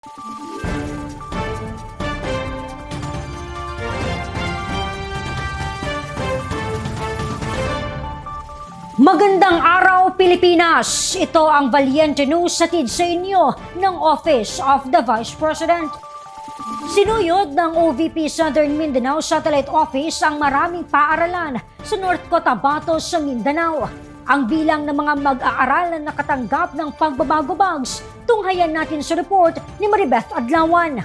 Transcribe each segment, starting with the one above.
Magandang araw, Pilipinas! Ito ang Valiente News hatid sa inyo ng Office of the Vice President. Sinuyod ng OVP Southern Mindanao Satellite Office ang maraming paaralan sa North Cotabato sa Mindanao. Ang bilang ng mga mag-aaral na nakatanggap ng pagbabago bags, tunghayan natin sa report ni Maribeth Adlawan.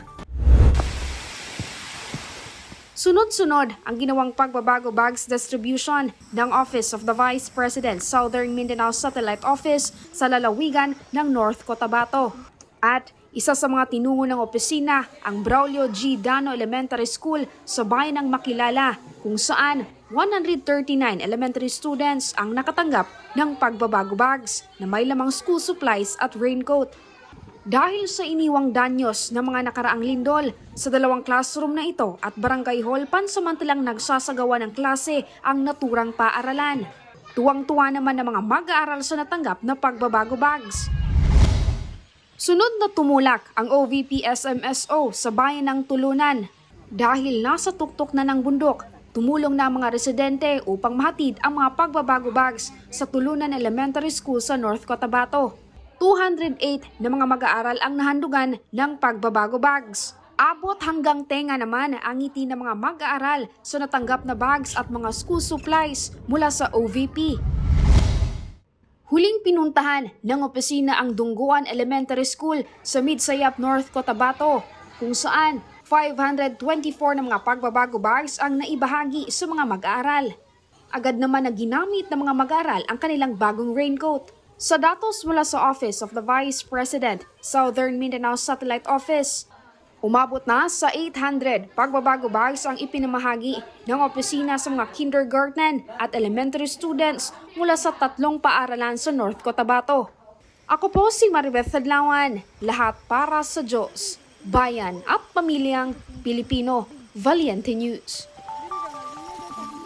Sunod-sunod ang ginawang pagbabago bags distribution ng Office of the Vice President Southern Mindanao Satellite Office sa lalawigan ng North Cotabato. At isa sa mga tinungo ng opisina ang Braulio G. Dano Elementary School sa bayan ng Makilala, kung saan 139 elementary students ang nakatanggap ng pagbabago bags na may lamang school supplies at raincoat. Dahil sa iniwang danyos ng mga nakaraang lindol sa dalawang classroom na ito at barangay hall, pansamantalang nagsasagawa ng klase ang naturang paaralan. Tuwang-tuwa naman ng mga mag-aaral sa natanggap na pagbabago bags. Sunod na tumulak ang OVP SMSO sa bayan ng Tulunan. Dahil nasa tuktok na ng bundok, tumulong na ang mga residente upang mahatid ang mga pagbabago bags sa Tulunan Elementary School sa North Cotabato. 208 na mga mag-aaral ang nahandugan ng pagbabago bags. Abot hanggang tenga naman ang ngiti ng mga mag-aaral sa natanggap na bags at mga school supplies mula sa OVP. Huling pinuntahan ng opisina ang Dungguan Elementary School sa Midsayap, North Cotabato, kung saan 524 na mga pagbabago bags ang naibahagi sa mga mag-aaral. Agad naman na ginamit ng mga mag-aaral ang kanilang bagong raincoat. Sa datos mula sa Office of the Vice President, Southern Mindanao Satellite Office, umabot na sa 800 pagbabago bags ang ipinamahagi ng opisina sa mga kindergarten at elementary students mula sa 3 paaralan sa North Cotabato. Ako po si Maribeth Adlawan, lahat para sa Diyos, bayan at pamilyang Pilipino. Valiente News.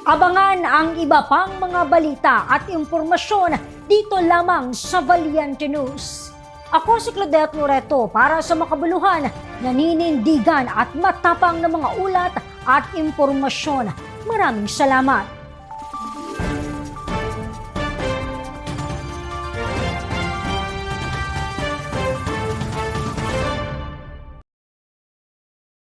Abangan ang iba pang mga balita at impormasyon dito lamang sa Valiente News. Ako si Claudette Loreto para sa makabuluhan, naninindigan at matapang na mga ulat at impormasyon. Maraming salamat.